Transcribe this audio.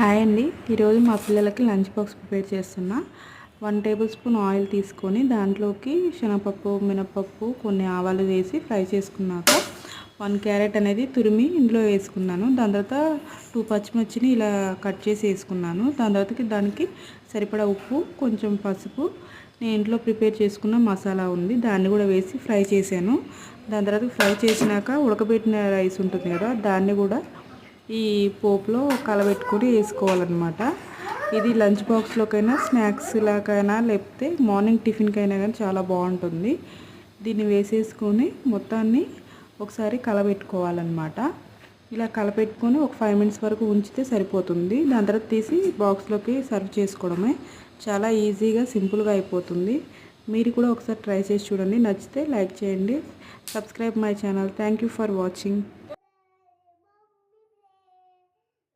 Hi అండి, ఈరోజు మా పిల్లలకి లంచ్ బాక్స్ ప్రిపేర్ చేస్తున్నా. 1 టేబుల్ స్పూన్ ఆయిల్ తీసుకొని దాంట్లోకి శనగపప్పు, మినపప్పు, కొన్ని ఆవాలు వేసి ఫ్రై చేసుకున్నాక 1 క్యారెట్ అనేది తురిమి ఇందులో వేసుకున్నాను. దాని తర్వాత 2 పచ్చిమిర్చిని ఇలా కట్ చేసి వేసుకున్నాను. దాని తర్వాతకి దానికి సరిపడా ఉప్పు, కొంచెం పసుపు, నేను ఇంట్లో ప్రిపేర్ చేసుకున్న మసాలా ఉంది, దాన్ని కూడా వేసి ఫ్రై చేశాను. దాని తర్వాత ఫ్రై చేసినాక ఉడకబెట్టిన రైస్ ఉంటుంది కదా, దాన్ని కూడా ఈ పోపులో కలబెట్టుకొని వేసుకోవాలన్నమాట. ఇది లంచ్ బాక్స్లోకైనా, స్నాక్స్ లాకైనా, లేకపోతే మార్నింగ్ టిఫిన్కైనా కానీ చాలా బాగుంటుంది. దీన్ని వేసేసుకొని మొత్తాన్ని ఒకసారి కలబెట్టుకోవాలన్నమాట. ఇలా కలపెట్టుకొని ఒక 5 మినిట్స్ వరకు ఉంచితే సరిపోతుంది. దాని తర్వాత తీసి బాక్స్లోకి సర్వ్ చేసుకోవడమే. చాలా ఈజీగా, సింపుల్గా అయిపోతుంది. మీరు కూడా ఒకసారి ట్రై చేసి చూడండి. నచ్చితే లైక్ చేయండి. Subscribe my channel. Thank you for watching.